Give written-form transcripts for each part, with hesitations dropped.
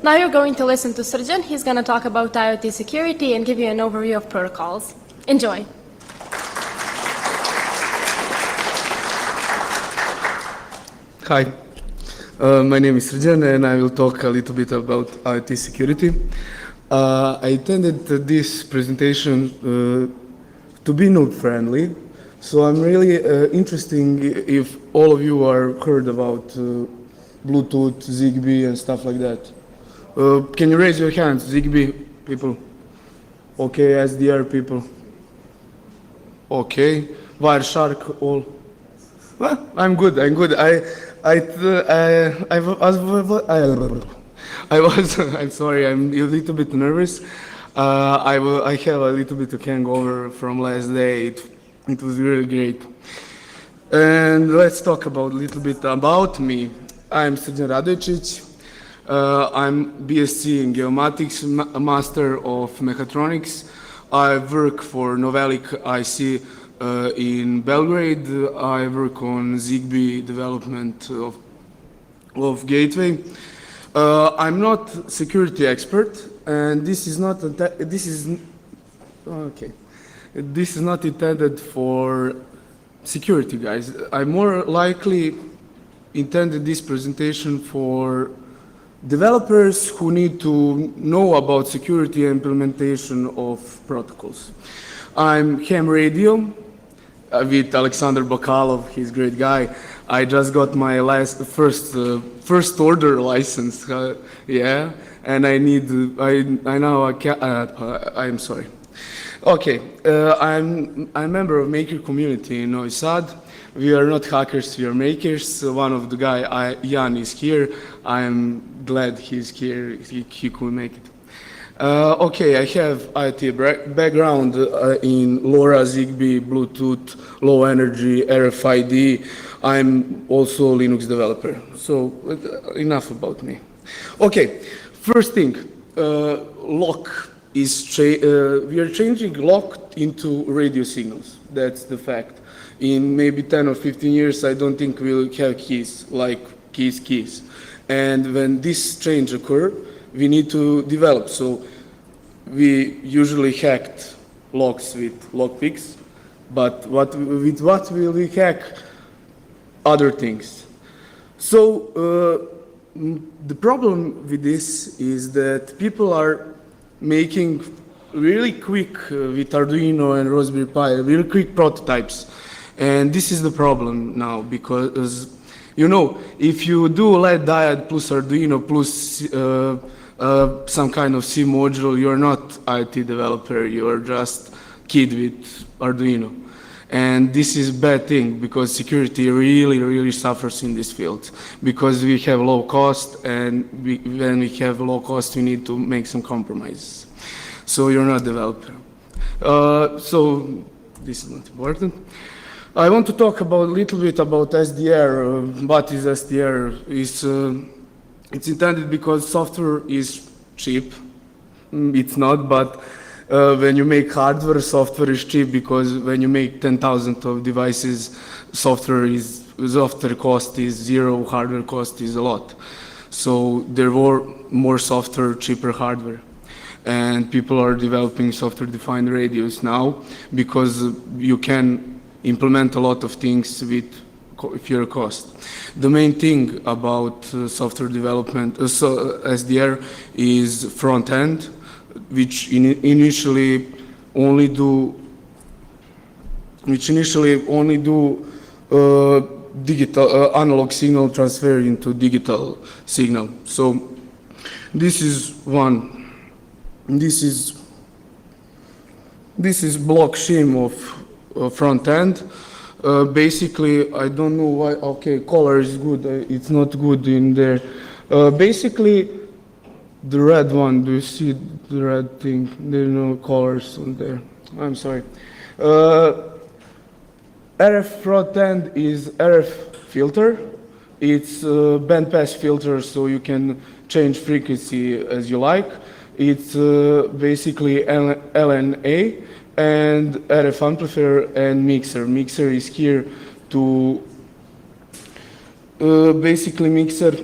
Now you're going to listen to Srđan. He's going to talk about IoT security and give you an overview of protocols. Enjoy. Hi, my name is Srđan and I will talk a little bit about IoT security. I intended this presentation to be node-friendly, so I'm really interested if all of you are heard about Bluetooth, Zigbee and stuff like that. Can you raise your hands, Zigbee people? Okay, SDR people. Okay, Wireshark all. Well, I'm good. I'm sorry, I'm a little bit nervous. I have a little bit of hangover from last day. It was really great. And let's talk about a little bit about me. I'm Srđan Radojčić. I'm BSc in Geomatics, Master of Mechatronics. I work for Novelic IC in Belgrade. I work on Zigbee development of gateway. I'm not security expert, and this is not intended for security guys. I more likely intended this presentation for developers who need to know about security implementation of protocols. I'm ham radio with Alexander Bakalov. He's a great guy. I just got my first order license. Yeah, and I'm sorry. Okay, I'm a member of maker community in Novi Sad. We are not hackers, we are makers. One of the guy, Jan, is here. I'm glad he's here, he could make it. Okay, I have IoT background in LoRa, Zigbee, Bluetooth, low energy, RFID. I'm also a Linux developer. So enough about me. Okay, first thing, lock is, we are changing lock into radio signals. That's the fact. In maybe 10 or 15 years, I don't think we'll have keys, like keys. And when this change occurs, we need to develop. So we usually hacked locks with lockpicks, but with what will we hack? Other things. So the problem with this is that people are making really quick, with Arduino and Raspberry Pi, really quick prototypes. And this is the problem now, because, you know, if you do LED diode plus Arduino plus some kind of C module, you're not IoT developer, you're just kid with Arduino. And this is a bad thing, because security really suffers in this field, because we have low cost, and when we have low cost, we need to make some compromises. So you're not a developer. So this is not important. I want to talk a little bit about SDR. What is SDR? It's intended because software is cheap. It's not, but when you make hardware, software is cheap, because when you make 10,000 of devices, software cost is zero, hardware cost is a lot. So there were more software, cheaper hardware. And people are developing software-defined radios now, because you can implement a lot of things with fewer cost. The main thing about software development, SDR, is front end, which initially only do digital analog signal transfer into digital signal. So this is one. This is block shim of front end. Basically, I don't know why. Okay, color is good. It's not good in there. Basically, the red one. Do you see the red thing? There are no colors on there. I'm sorry. RF front end is RF filter. It's a bandpass filter, so you can change frequency as you like. It's basically LNA and RF amplifier and mixer. Mixer is here to basically mixer.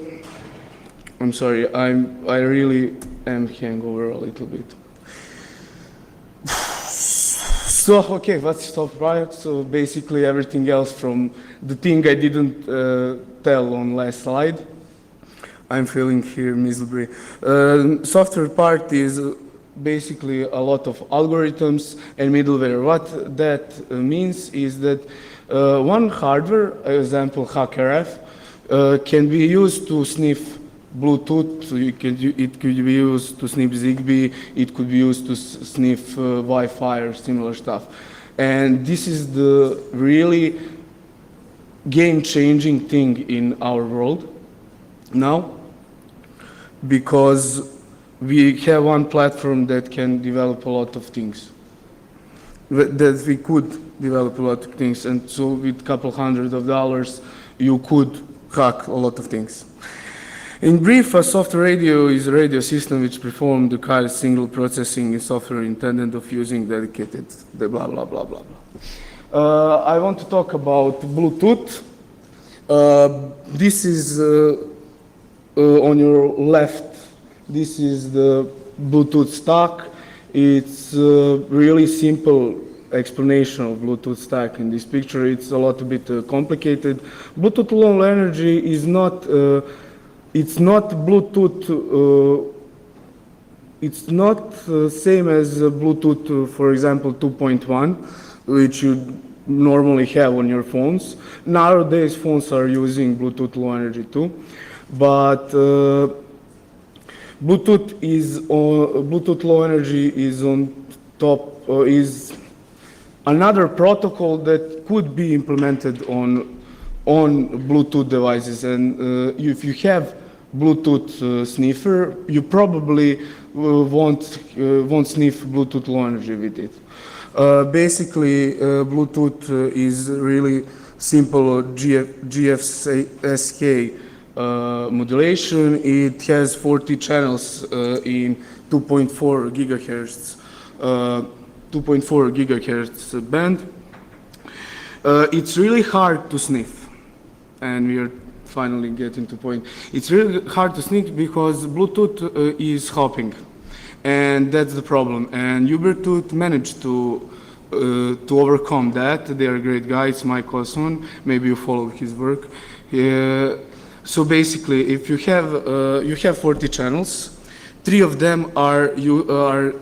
I'm sorry, I really am hangover a little bit. So, okay, what's top product? So basically everything else from the thing I didn't tell on last slide. I'm feeling here miserably. Software part is basically a lot of algorithms and middleware. What that means is that one hardware, example HackRF, can be used to sniff Bluetooth, so it could be used to sniff Zigbee, it could be used to sniff Wi-Fi or similar stuff. And this is the really game-changing thing in our world now, because we have one platform that can develop a lot of things, that we could develop a lot of things, and so with a couple $100 you could hack a lot of things. In brief, a software radio is a radio system which performs the kind of single processing in software intended of using dedicated, the blah, blah, blah, blah, blah. I want to talk about Bluetooth. This is on your left, this is the Bluetooth stack. It's a really simple explanation of Bluetooth stack in this picture. It's a lot bit complicated. Bluetooth low energy is not it's not Bluetooth, it's not same as Bluetooth, for example, 2.1, which you normally have on your phones. Nowadays, phones are using Bluetooth low energy too, but Bluetooth low energy is on top, is another protocol that could be implemented on Bluetooth devices, and if you have Bluetooth sniffer, you probably won't sniff Bluetooth low energy with it. Basically, Bluetooth is really simple GFSK modulation. It has 40 channels in 2.4 gigahertz, 2.4 gigahertz band. It's really hard to sniff, and we are finally getting to point. It's really hard to sniff because Bluetooth is hopping, and that's the problem. And Ubertooth managed to overcome that. They are great guys, Mike Osman. Maybe you follow his work. So basically, if you have 40 channels, 3 of them are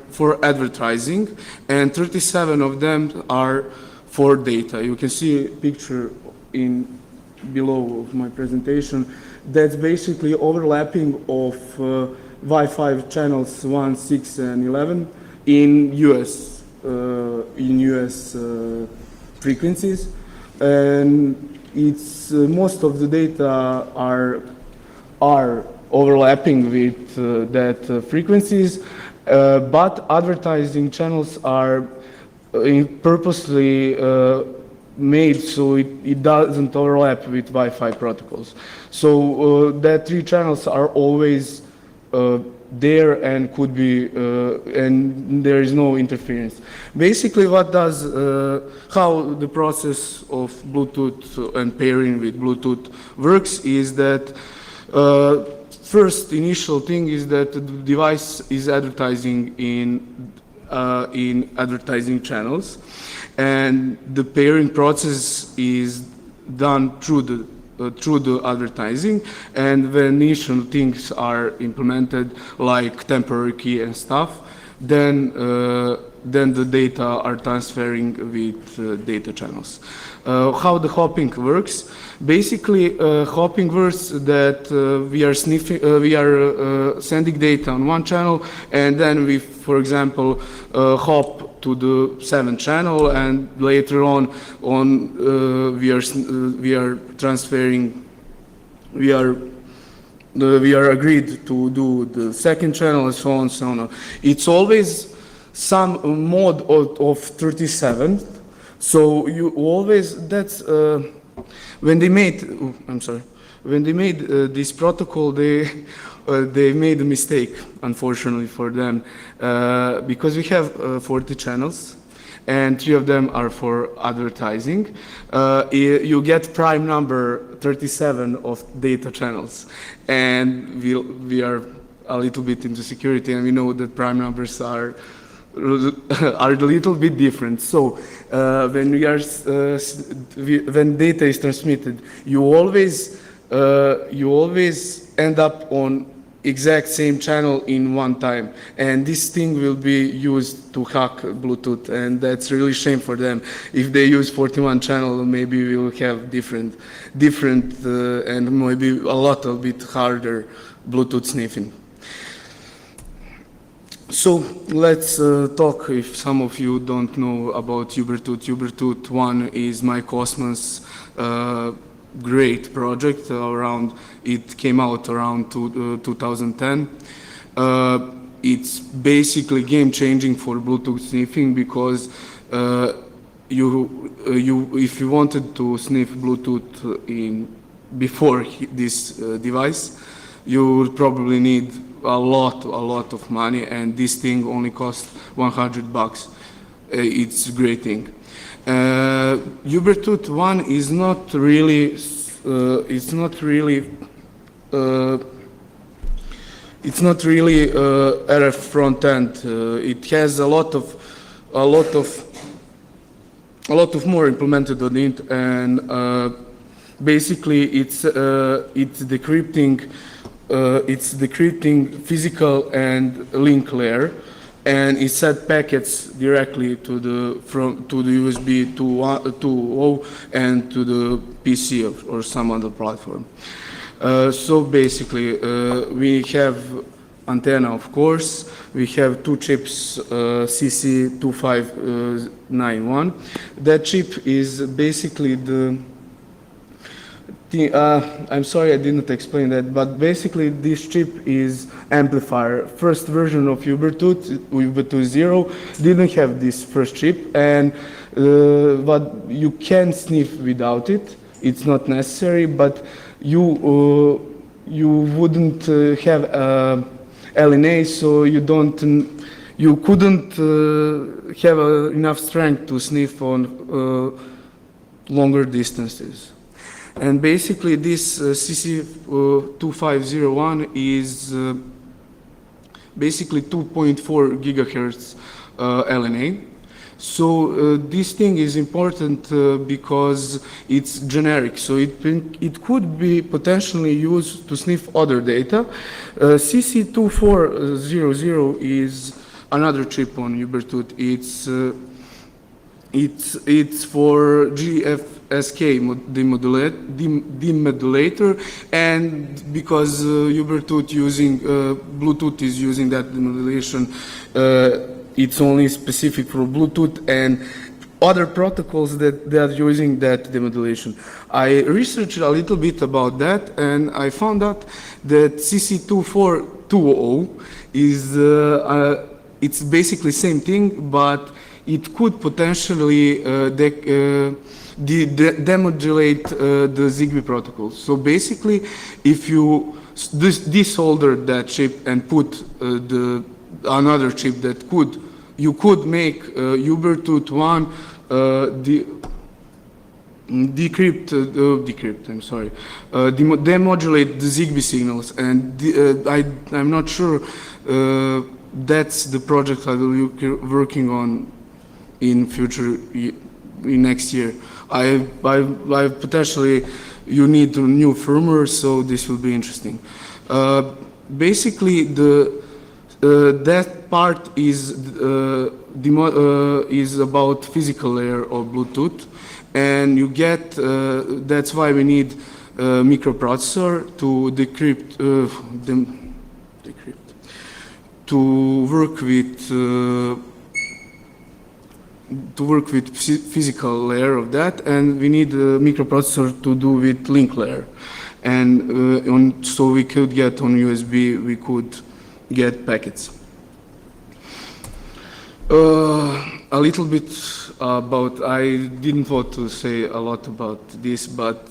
for advertising, and 37 of them are for data. You can see a picture in below of my presentation. That's basically overlapping of Wi-Fi channels 1, 6, and 11 in US frequencies, and it's most of the data are overlapping with that frequencies, but advertising channels are purposely made so it doesn't overlap with Wi-Fi protocols. So that 3 channels are always there and could be, and there is no interference. Basically, what does, how the process of Bluetooth and pairing with Bluetooth works is that first initial thing is that the device is advertising in advertising channels, and the pairing process is done through the advertising, and when initial things are implemented like temporary key and stuff, then the data are transferring with data channels. How the hopping works? Basically, hopping works that we are sending data on one channel, and then we, for example, hop to the 7th channel, and later on we are transferring. We are agreed to do the 2nd channel, and so on, so on. It's always some mode of 37. So you always, that's when they made, I'm sorry, when they made this protocol, they they made a mistake, unfortunately for them, because we have 40 channels, and 3 of them are for advertising. You get prime number 37 of data channels, and we are a little bit into security, and we know that prime numbers are a little bit different. So when data is transmitted, you always end up on exact same channel in one time, and this thing will be used to hack Bluetooth, and that's really shame for them. If they use 41 channel, maybe we will have different and maybe a bit harder Bluetooth sniffing. So let's talk, if some of you don't know about Ubertooth. Ubertooth 1 is my Cosmos great project. It came out around 2010. It's basically game-changing for Bluetooth sniffing because if you wanted to sniff Bluetooth before this device, you would probably need a lot of money, and this thing only costs $100. It's a great thing. Ubertooth 1 is not really RF front end. It has a lot of more implemented on it, and basically it's decrypting physical and link layer, and it sends packets directly to the USB 2.0 and to the PC or some other platform. So basically, we have antenna, of course. We have 2 chips, CC2591. That chip is basically I'm sorry I didn't explain that, but basically this chip is amplifier. First version of Ubertooth 0 didn't have this first chip, and but you can sniff without it. It's not necessary, but you wouldn't have LNA, so you couldn't have enough strength to sniff on longer distances. And basically this CC2501 is basically 2.4 gigahertz LNA. So this thing is important because it's generic, so it could be potentially used to sniff other data. CC2400 is another chip on Ubertooth. It's for GFSK demodulator, and because Bluetooth is using that demodulation, it's only specific for Bluetooth and other protocols that they are using that demodulation. I researched a little bit about that, and I found out that CC2420 is it's basically same thing, but it could potentially demodulate the Zigbee protocol. So basically, if you desolder that chip and put another chip that you could make Ubertooth 1 demodulate the Zigbee signals, and I'm not sure that's the project I will be working on in next year. I potentially you need new firmware, so this will be interesting. Basically, that part is about physical layer of Bluetooth, and you get that's why we need a microprocessor to decrypt to work with physical layer of that, and we need a microprocessor to do with link layer, and so we could get on USB, we could get packets. A little bit about, I didn't want to say a lot about this, but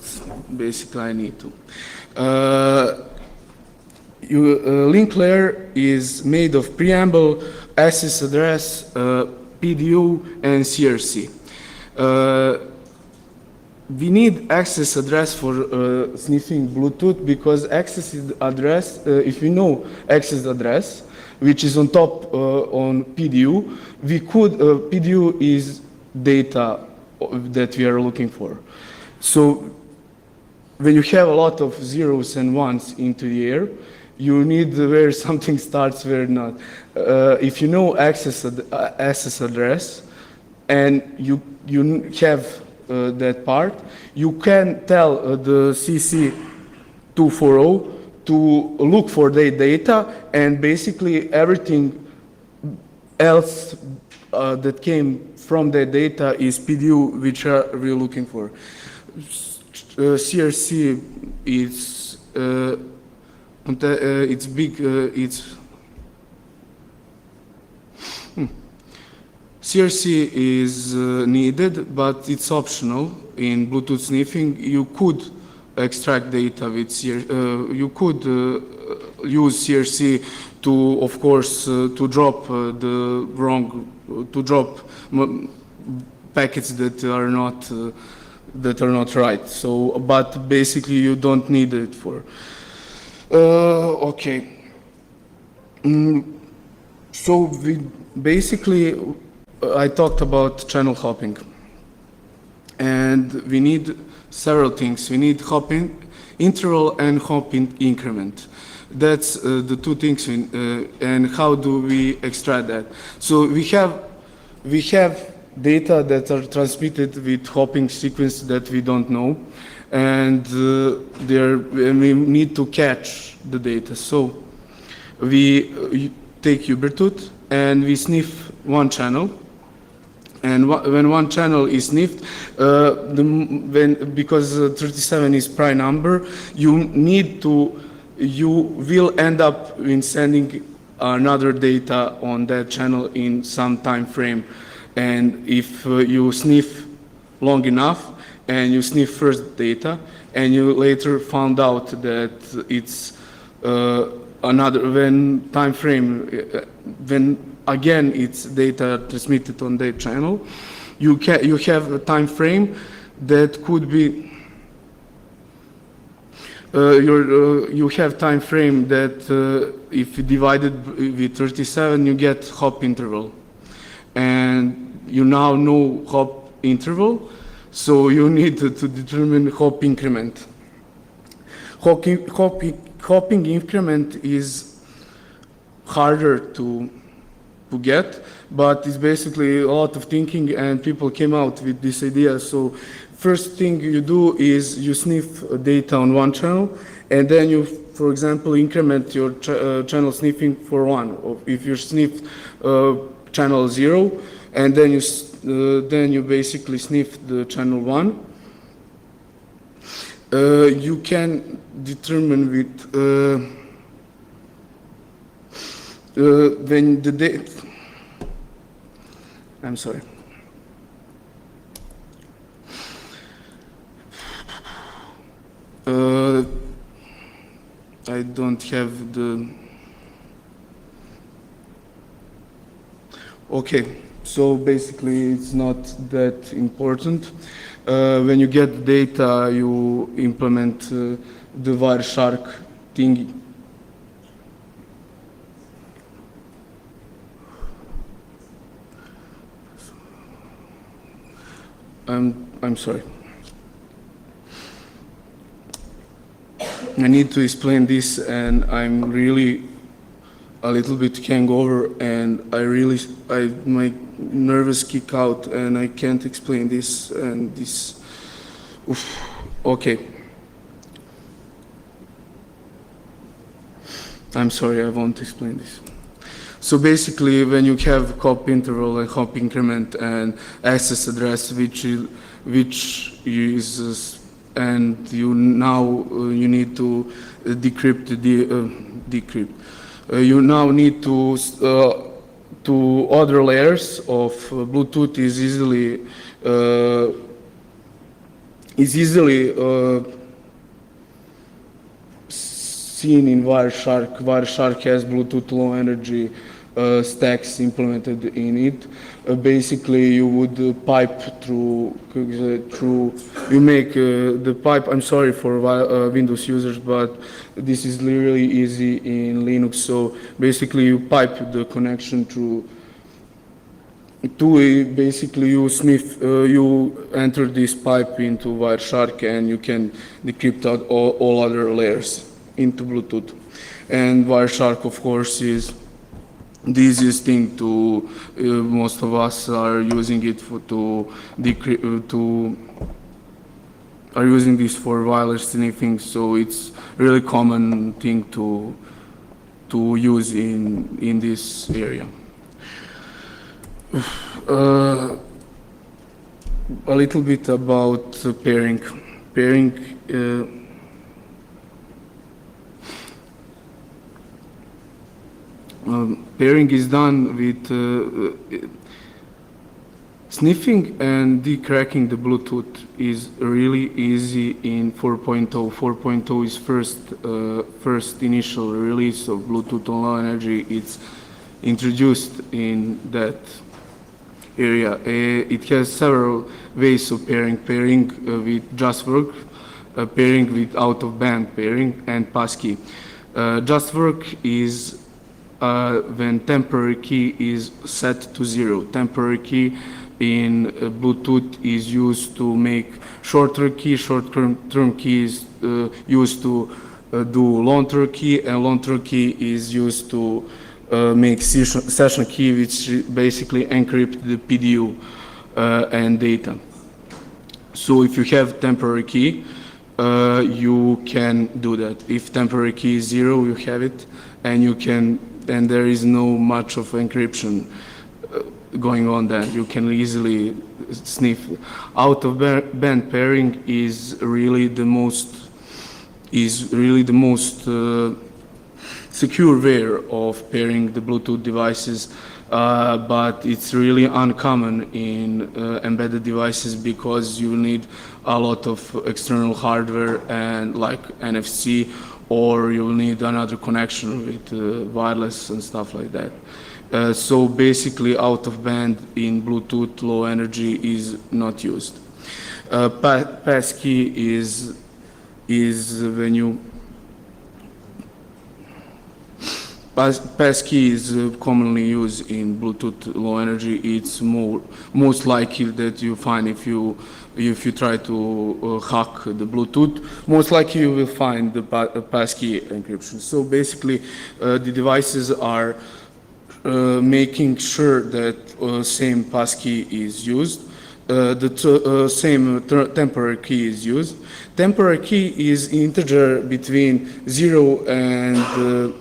basically I need to. link layer is made of preamble, access address, PDU, and CRC. We need access address for sniffing Bluetooth because access address, if we know access address, which is on top on PDU, we could, PDU is data that we are looking for. So when you have a lot of zeros and ones into the air, you need where something starts, where not. If you know access address and you have that part, you can tell the CC240 to look for the data, and basically everything else that came from the data is PDU, which we're looking for. CRC is it's big. CRC is needed, but it's optional in Bluetooth sniffing. You could extract data with CRC. You could use CRC to, of course, to drop packets that are not right. So, but basically, you don't need it for. Okay. So we basically. I talked about channel hopping, and we need several things. We need hopping interval and hopping increment. That's the two things. And how do we extract that? So we have data that are transmitted with hopping sequence that we don't know, and we need to catch the data. So we take Ubertooth and we sniff one channel. And when one channel is sniffed, because 37 is prime number, you will end up in sending another data on that channel in some time frame. And if you sniff long enough and you sniff first data, and you later found out that it's when time frame, when again it's data transmitted on that channel, you have a time frame that could be you have time frame that if you divide it with 37, you get hop interval, and you now know hop interval, so you need to determine hop increment. Hopping increment is harder to get, but it's basically a lot of thinking, and people came out with this idea. So first thing you do is you sniff data on one channel, and then you, for example, increment your channel sniffing for one. Or if you sniff channel 0, and then you basically sniff the channel 1. You can determine with when the date. I'm sorry. I don't have the. Okay, so basically it's not that important. When you get data, you implement the Wireshark thingy. I'm sorry. I need to explain this, and I'm really a little bit hangover, and my nervous kick out, and I can't explain this, and this. Oof. Okay. I'm sorry, I won't explain this. So basically, when you have hop interval and hop increment and access address, which is and you need to decrypt decrypt. You now need to other layers of Bluetooth is easily seen in Wireshark. Wireshark has Bluetooth Low Energy stacks implemented in it. Basically, you would pipe through, you make the pipe, I'm sorry for Windows users, but this is really easy in Linux. So basically, you pipe the connection through basically you sniff, you enter this pipe into Wireshark and you can decrypt out all other layers into Bluetooth. And Wireshark, of course, is the easiest thing to, most of us are using it are using this for wireless sniffing, so it's really common thing to use in this area. A little bit about pairing. Pairing is done with sniffing and decracking the Bluetooth is really easy in 4.0. 4.0 is first initial release of Bluetooth on low energy. It's introduced in that area. It has several ways of pairing. Pairing with just work, pairing with out-of-band pairing, and passkey. Just work is when temporary key is set to 0. Temporary key in Bluetooth is used to make short-term key. Short-term key is used to do long-term key, and long-term key is used to make session key, which basically encrypt the PDU and data. So if you have temporary key, you can do that. If temporary key is 0, you have it, and you can, and there is no much of encryption going on then. You can easily sniff. Out of band pairing is really the most secure way of pairing the Bluetooth devices, but it's really uncommon in embedded devices because you need a lot of external hardware and like NFC, or you'll need another connection with wireless and stuff like that. So basically out of band in Bluetooth low energy is not used. Passkey is when you passkey is commonly used in Bluetooth low energy. It's most likely that you find if you try to hack the Bluetooth, most likely you will find the passkey encryption. So basically, the devices are making sure that same passkey is used. The same temporary key is used. Temporary key is integer between 0 and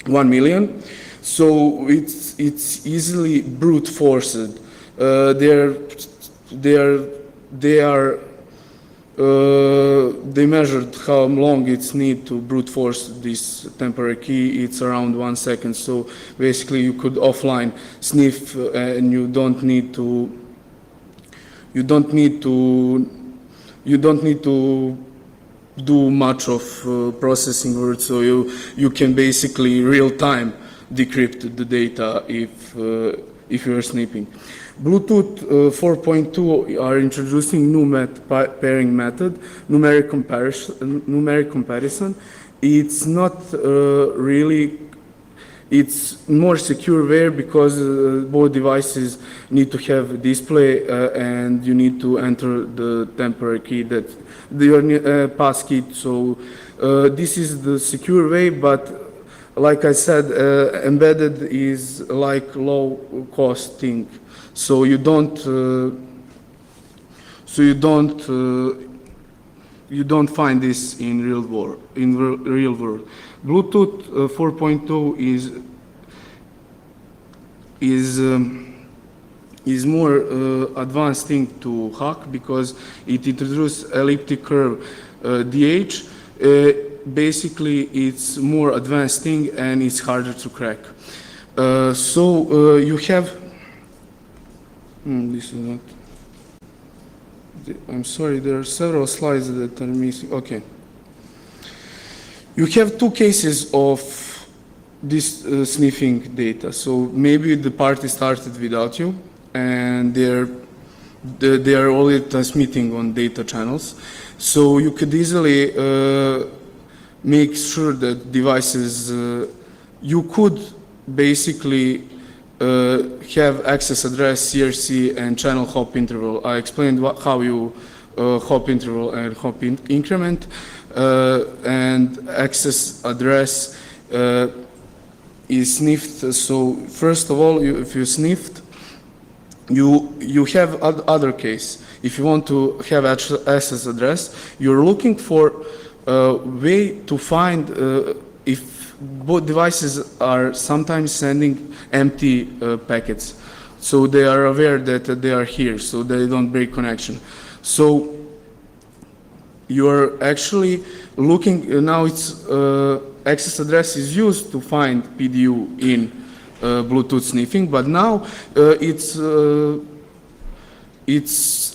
1 million, so it's easily brute forced. They measured how long it's need to brute force this temporary key. It's around 1 second. So basically, you could offline sniff, and you don't need to do much of processing work, so you can basically real-time decrypt the data if you're sniffing. Bluetooth 4.2 are introducing new pairing method, numeric comparison. It's not really. It's more secure way because both devices need to have a display and you need to enter the temporary key that your passkey. So this is the secure way, but like I said, embedded is like low cost thing. So you don't find this in real world. Bluetooth 4.0 is more advanced thing to hack because it introduces elliptic curve DH. Basically, it's more advanced thing and it's harder to crack. So you have. This is not. I'm sorry. There are several slides that are missing. Okay. You have two cases of this sniffing data. So maybe the party started without you, and they are already transmitting on data channels. So you could easily make sure that devices, you could basically have access address, CRC, and channel hop interval. I explained how you hop interval and hop increment, and access address is sniffed. So first of all, if you sniffed, you have other case. If you want to have access address, you're looking for a way to find if both devices are sometimes sending empty packets. So they are aware that they are here, so they don't break connection. So you're actually looking, now it's access address is used to find PDU in Bluetooth sniffing, but now it's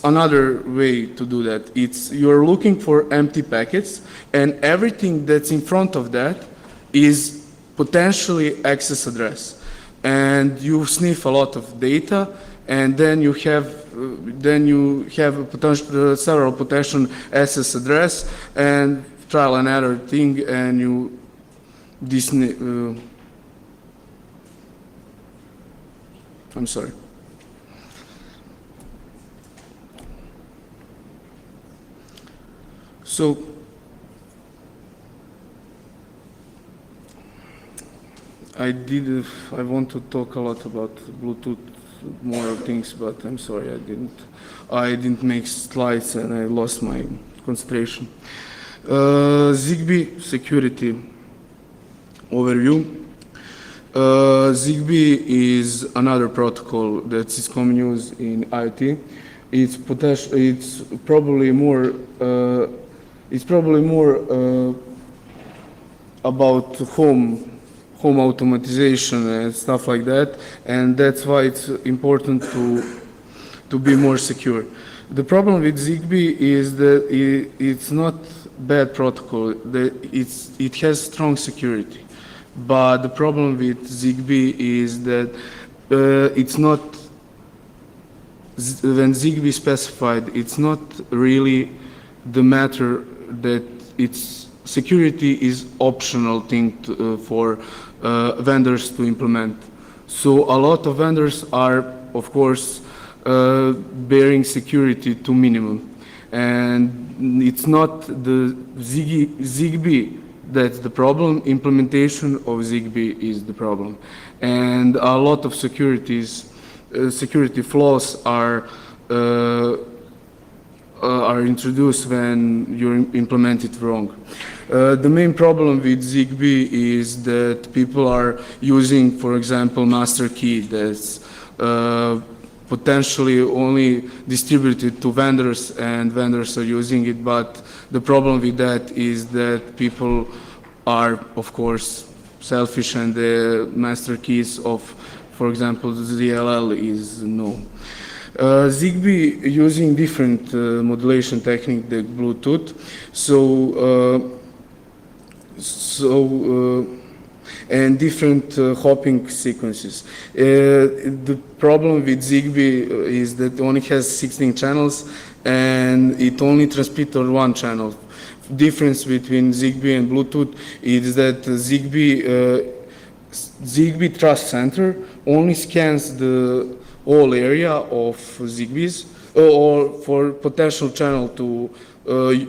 another way to do that. You're looking for empty packets, and everything that's in front of that is potentially access address. And you sniff a lot of data, and then you have a potential, several potential access address and trial and error thing, and you I'm sorry. So I want to talk a lot about Bluetooth, more things, but I'm sorry, I didn't make slides and I lost my concentration. Zigbee security overview. Zigbee is another protocol that is common use in IoT. It's probably more about home automatization and stuff like that, and that's why it's important to be more secure. The problem with Zigbee is that it's not bad protocol. It has strong security, but the problem with Zigbee is that it's not, when Zigbee specified, it's not really the matter that it's security is optional thing for vendors to implement. So a lot of vendors are, of course, bearing security to minimum, and it's not the Zigbee that's the problem. Implementation of Zigbee is the problem, and a lot of security flaws are introduced when you implement it wrong. The main problem with Zigbee is that people are using, for example, master key that's potentially only distributed to vendors, and vendors are using it, but the problem with that is that people are, of course, selfish, and the master keys of, for example, the ZLL is known. Zigbee using different modulation technique than Bluetooth, and different hopping sequences. The problem with Zigbee is that it only has 16 channels, and it only transmits on one channel. Difference between Zigbee and Bluetooth is that Zigbee Trust Center only scans the whole area of Zigbees, or for potential channel to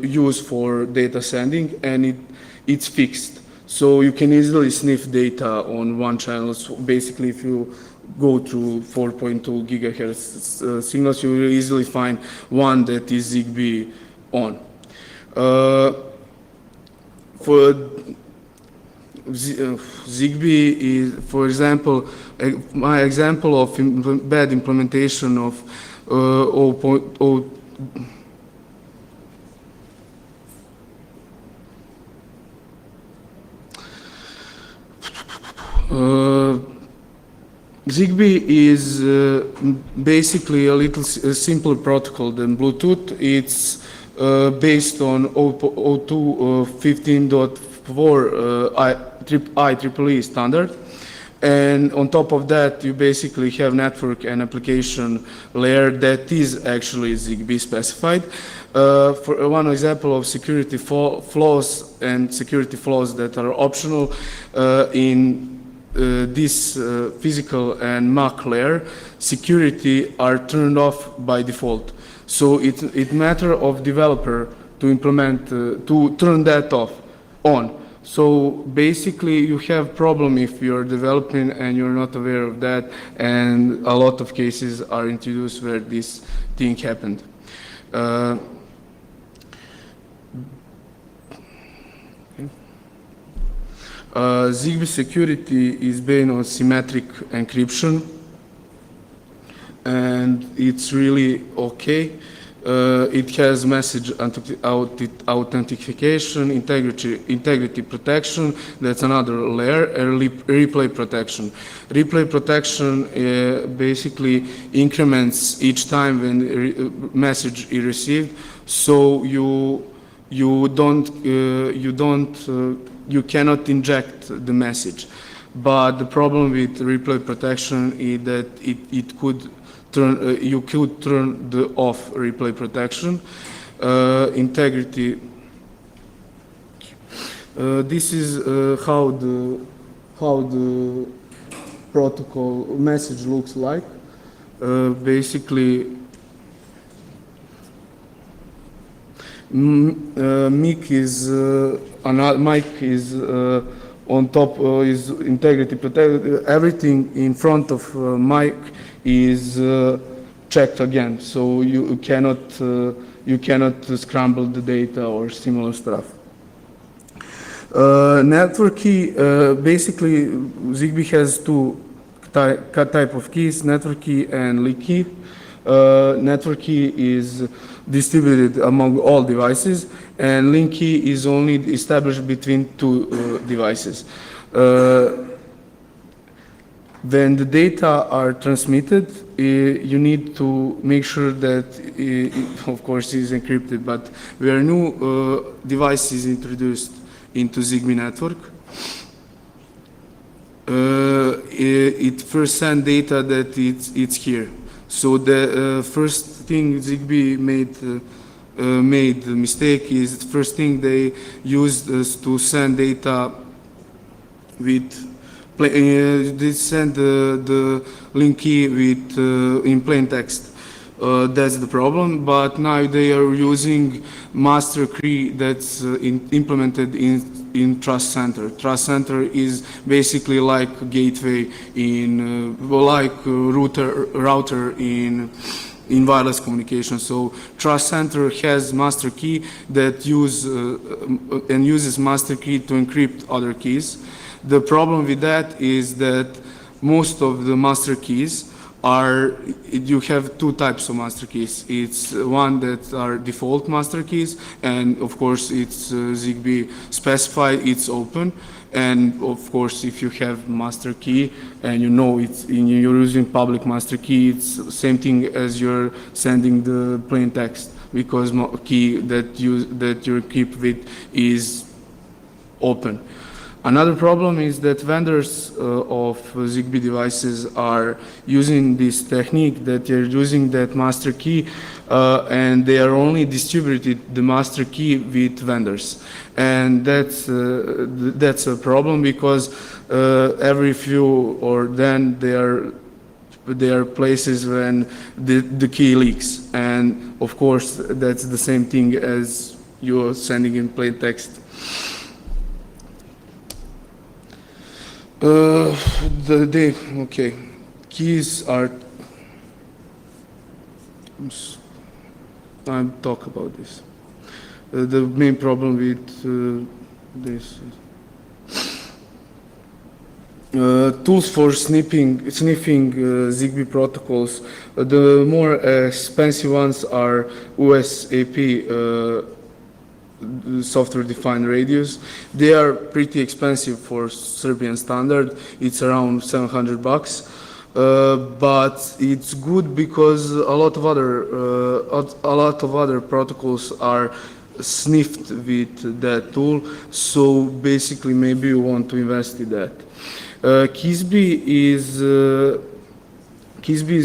use for data sending, and it's fixed. So you can easily sniff data on one channel. So basically, if you go through 4.2 gigahertz signals, you will easily find one that is Zigbee on. For Zigbee is, for example, my example of bad implementation of 0.0. Zigbee is basically a little simpler protocol than Bluetooth. It's based on 0.15.4 IEEE standard. And on top of that, you basically have network and application layer that is actually ZigBee specified. For one example of security flaws and security flaws that are optional in this physical and MAC layer, security are turned off by default. So it matter of developer to implement, to turn that on. So basically you have problem if you're developing and you're not aware of that, and a lot of cases are introduced where this thing happened. ZigBee security is based on symmetric encryption, and it's really okay. It has message authentication, integrity protection, that's another layer, and replay protection. Replay protection basically increments each time when message is received, so you cannot inject the message. But the problem with replay protection is that it could turn, you could turn the off replay protection. Integrity. This is how the protocol message looks like. Basically, mic is on top, is integrity protected. Everything in front of mic is checked again, so you cannot scramble the data or similar stuff. Network key, basically ZigBee has two type of keys, network key and link key. Network key is distributed among all devices, and link key is only established between two devices. When the data are transmitted, you need to make sure that, of course, is encrypted, but where new devices introduced into ZigBee network, it first sends data that it's here. So the first thing ZigBee made the mistake is the first thing they used is to send data with they send the link key with in plain text. That's the problem. But now they are using master key that's implemented in Trust Center. Trust Center is basically like a gateway in like a router in wireless communication. So Trust Center has master key that uses master key to encrypt other keys. The problem with that is that most of the master keys are, you have two types of master keys. It's one that are default master keys, and of course it's ZigBee specified, it's open. And of course, if you have master key and you know you're using public master key, it's the same thing as you're sending the plain text, because key that you encrypt with is open. Another problem is that vendors of ZigBee devices are using this technique that they're using that master key and they are only distributed the master key with vendors. And that's a problem, because every few or then there are places when the key leaks. And of course, that's the same thing as you're sending in plain text. Okay, keys are, I'll talk about this. The main problem with this tools for sniffing ZigBee protocols. The more expensive ones are USAP software-defined radios. They are pretty expensive for Serbian standard. It's around $700, but it's good because a lot of other protocols are sniffed with that tool, so basically maybe you want to invest in that. Kisby is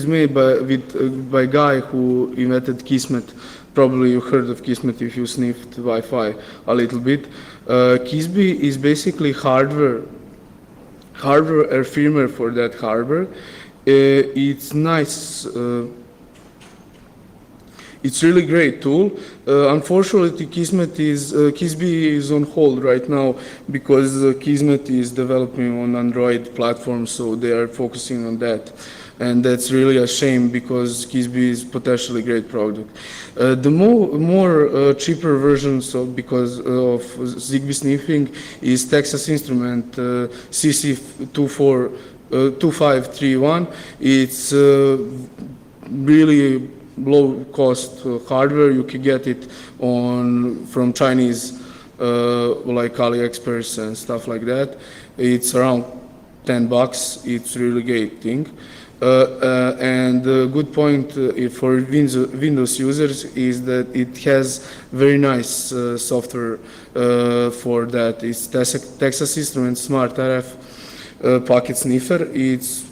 made by a guy who invented Kismet. Probably you heard of Kismet if you sniffed Wi-Fi a little bit. Kisby is basically hardware or firmware for that hardware. It's nice. It's really great tool. Unfortunately, Kisby is on hold right now because Kismet is developing on Android platform, so they are focusing on that. And that's really a shame because Kisby is potentially a great product. The more cheaper versions because of Zigbee sniffing is Texas Instrument CC2531. It's really low cost hardware. You can get it from Chinese like AliExpress and stuff like that. It's around $10. It's really great thing. And the good point for Windows users is that it has very nice software for that. It's Texas Instruments Smart RF Pocket Sniffer. It's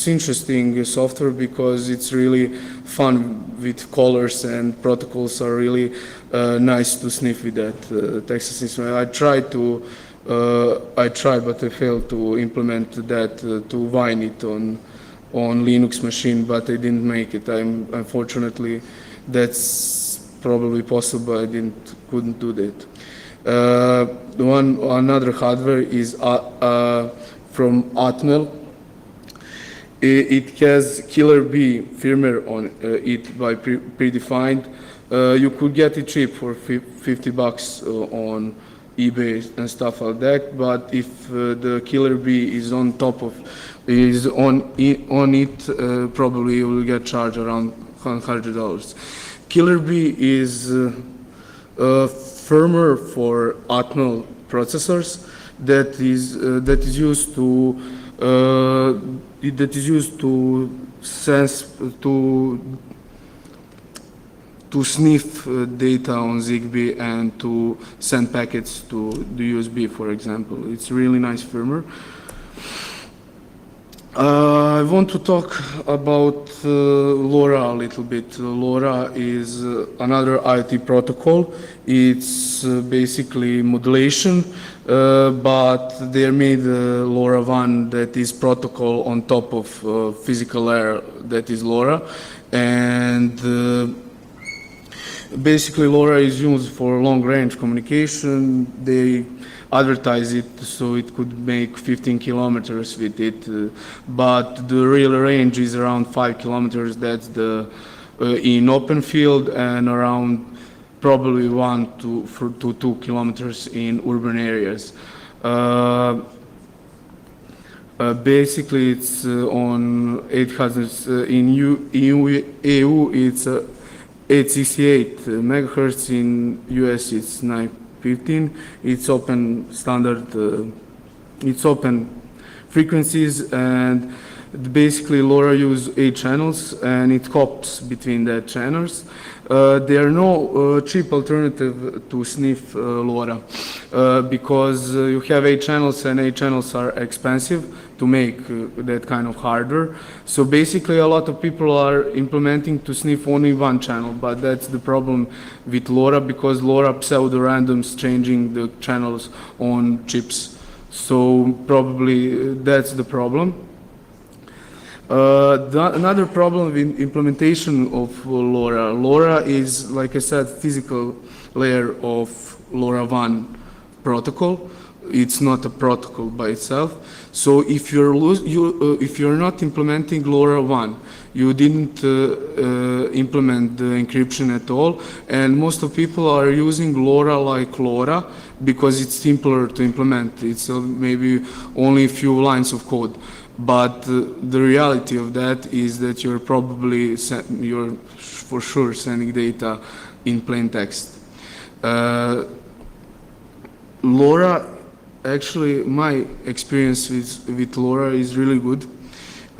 interesting software because it's really fun with colors and protocols are really nice to sniff with that Texas Instruments. I tried, but I failed to implement that to Vine it on Linux machine, but I didn't make it. Unfortunately, that's probably possible. I couldn't do that. Another hardware is from Atmel. It has Killer Bee firmware on it by predefined. You could get it cheap for $50 on eBay and stuff like that. But if the Killer Bee is on it, probably you will get charged around $100. Killer Bee is firmware for Atmel processors that is used to sense to sniff data on Zigbee and to send packets to the USB, for example. It's really nice firmware. I want to talk about LoRa a little bit. LoRa is another IoT protocol. It's basically modulation, but they made LoRa 1 that is protocol on top of physical layer that is LoRa. And basically LoRa is used for long-range communication. They advertise it so it could make 15 kilometers with it, but the real range is around 5 kilometers. That's in open field, and around probably 1 to 2 kilometers in urban areas. Basically, it's on 800 in EU. It's 868 megahertz. In US, it's 915. It's open standard. It's open frequencies, and basically LoRa use 8 channels, and it hops between the channels. There are no cheap alternative to sniff LoRa because you have 8 channels, and 8 channels are expensive to make that kind of hardware. So basically a lot of people are implementing to sniff only 1 channel, but that's the problem with LoRa because LoRa pseudo-randoms changing the channels on chips. So probably that's the problem. Another problem with implementation of LoRa. LoRa is, like I said, physical layer of LoRa 1 protocol. It's not a protocol by itself. So if you're not implementing LoRa 1, you didn't implement the encryption at all, and most of people are using LoRa like LoRa because it's simpler to implement. It's maybe only a few lines of code. But the reality of that is that you're for sure sending data in plain text. LoRa, actually, my experience with LoRa is really good.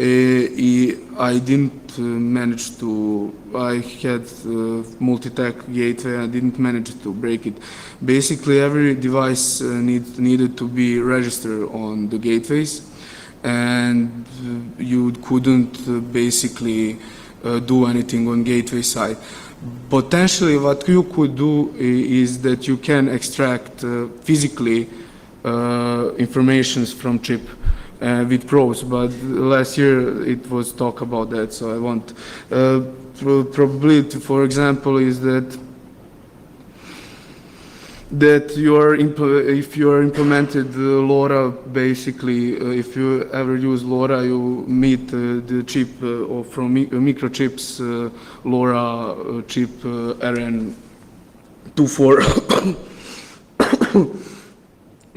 I didn't manage to, I had multi-tech gateway, I didn't manage to break it. Basically every device needed to be registered on the gateways, and you couldn't basically do anything on gateway side. Potentially what you could do is that you can extract physically informations from chip with probes, but last year it was talk about that, so I won't. Probability, for example, is that if you are implemented LoRa, basically, if you ever use LoRa, you meet the chip or from microchips LoRa chip RN24.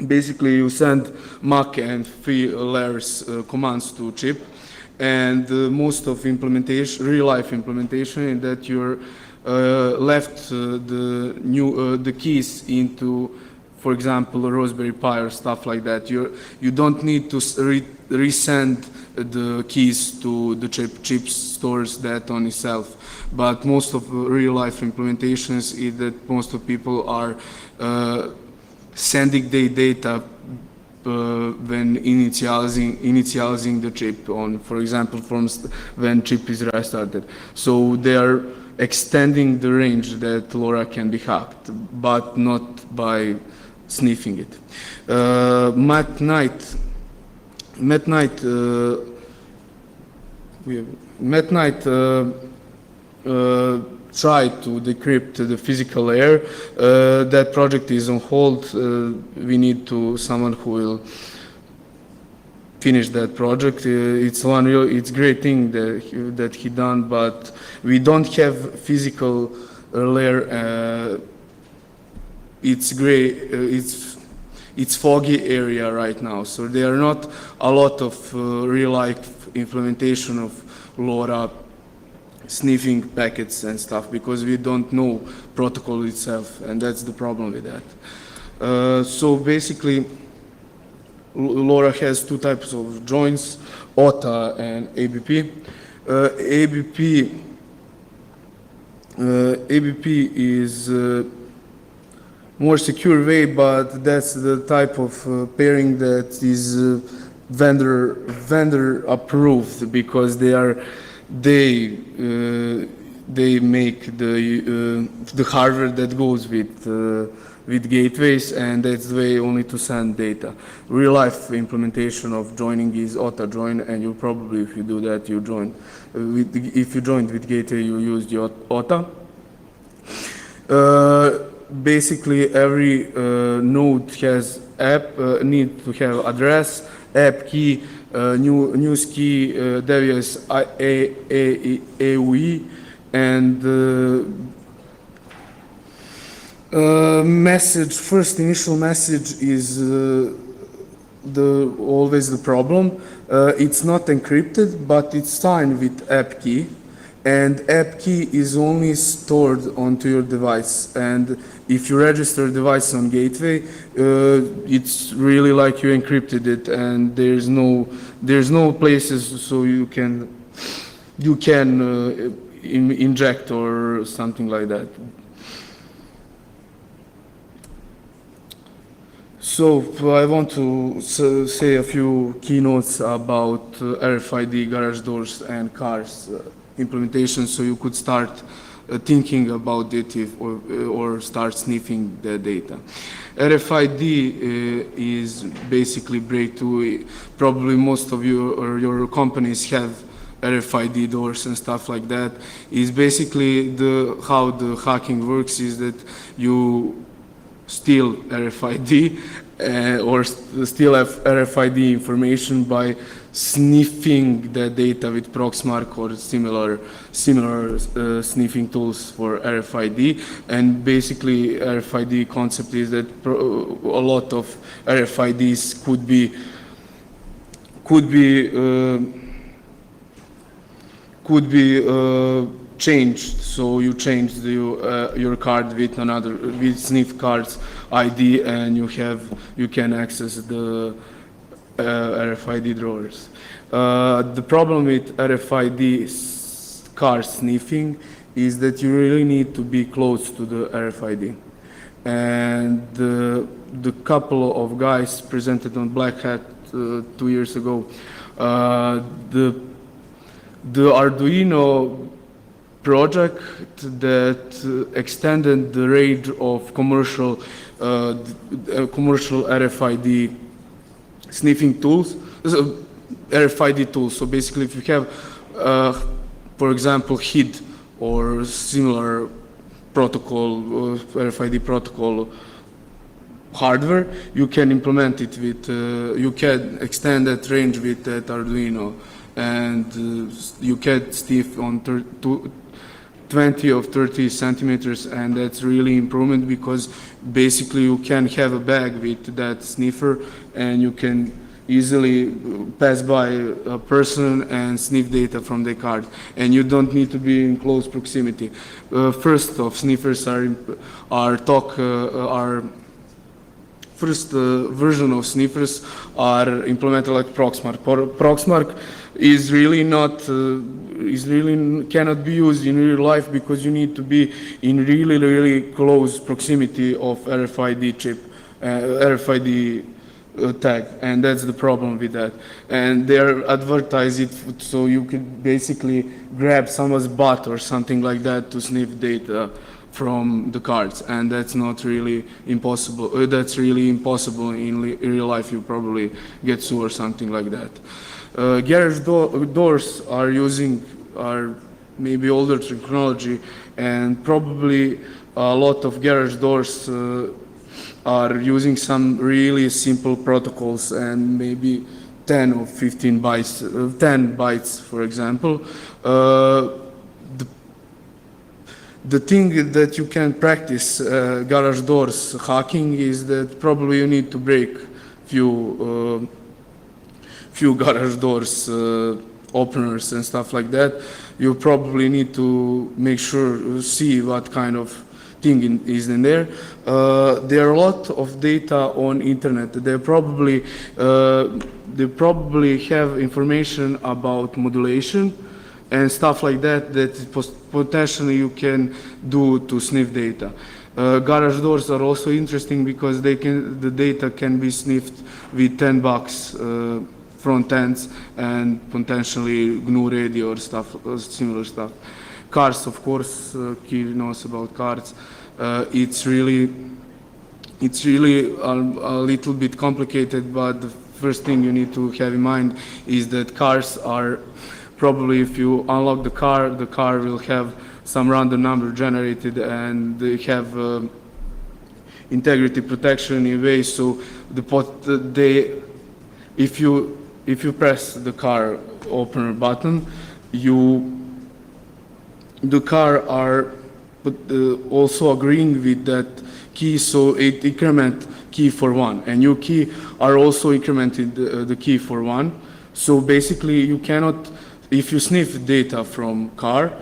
Basically, you send MAC and 3 layers commands to chip, and most of implementation, real-life implementation, in that you're left the keys into, for example, a Raspberry Pi or stuff like that. You don't need to resend the keys to the chip. Chip stores that on itself. But most of real-life implementations is that most of people are sending the data when initializing the chip on, for example, when chip is restarted. So they are extending the range that LoRa can be hacked, but not by sniffing it. Matt Knight tried to decrypt the physical layer. That project is on hold. We need someone who will finish that project. It's great thing that he done, but we don't have physical layer. It's gray. It's foggy area right now, so there are not a lot of real-life implementation of LoRa sniffing packets and stuff, because we don't know protocol itself, and that's the problem with that. So basically, LoRa has 2 types of joins, OTA and ABP. ABP is more secure way, but that's the type of pairing that is vendor approved, because they make the hardware that goes with gateways, and that's the way only to send data. Real life implementation of joining is OTA join, and you probably, if you do that, you join. If you joined with gateway, you use the OTA. Basically, every node has app, need to have address, app key, news key, device AOE, and message. First initial message is always the problem. It's not encrypted, but it's signed with app key, and app key is only stored onto your device. And if you register device on gateway, it's really like you encrypted it, and there's no places so you can inject or something like that. So I want to say a few keynotes about RFID garage doors and cars implementation, so you could start thinking about it or start sniffing the data. RFID is basically breakthrough. Probably most of you or your companies have RFID doors and stuff like that. Is basically how the hacking works is that you steal RFID or steal RFID information by sniffing the data with Proxmark or similar sniffing tools for RFID. And basically RFID concept is that a lot of RFIDs could be changed. So you change your card with sniff cards ID, and you can access the RFID drawers. The problem with RFID car sniffing is that you really need to be close to the RFID. And the couple of guys presented on Black Hat 2 years ago, the Arduino project that extended the range of commercial RFID sniffing tools, RFID tools. So basically, if you have, for example, HID or similar protocol, RFID protocol hardware, you can implement it with, you can extend that range with that Arduino, and you can sniff on 20 or 30 centimeters, and that's really improvement because basically you can have a bag with that sniffer and you can easily pass by a person and sniff data from the card, and you don't need to be in close proximity. First of sniffers first version of sniffers are implemented like Proxmark. Proxmark is really not, cannot be used in real life because you need to be in really close proximity of RFID chip, RFID tag, and that's the problem with that. And they're advertise it so you can basically grab someone's butt or something like that to sniff data from the cards, and that's not really impossible. That's really impossible in real life. You probably get sued or something like that. Garage doors are maybe older technology, and probably a lot of garage doors are using some really simple protocols and maybe 10 or 15 bytes, 10 bytes, for example. The thing that you can practice garage doors hacking is that probably you need to break few garage doors openers and stuff like that. You probably need to make sure, see what kind of thing is in there. There are a lot of data on internet. They probably have information about modulation and stuff like that potentially you can do to sniff data. Garage doors are also interesting because the data can be sniffed with $10 front ends and potentially GNU radio or stuff, similar stuff. Cars, of course, Kir knows about cars. It's really a little bit complicated, but the first thing you need to have in mind is that cars are probably, if you unlock the car will have some random number generated, and they have integrity protection in ways so if you press the car opener button, the car are also agreeing with that key, so it increment key for 1, and your key are also incrementing the key for 1. So basically you cannot, if you sniff data from car,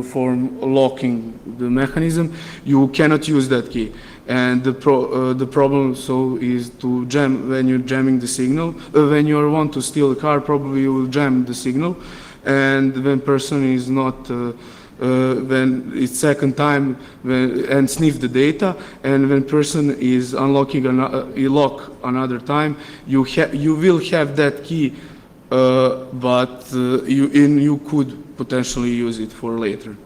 from locking the mechanism, you cannot use that key. And the problem so is to jam when you're jamming the signal. When you want to steal a car, probably you will jam the signal, and when person is not when it's second time and sniff the data, and when person is unlocking lock another time, you will have that key, but you could potentially use it for later,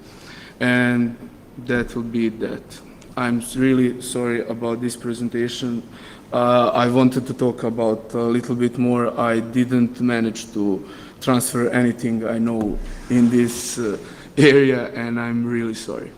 and that will be that. I'm really sorry about this presentation. I wanted to talk about a little bit more. I didn't manage to transfer anything I know in this area, and I'm really sorry.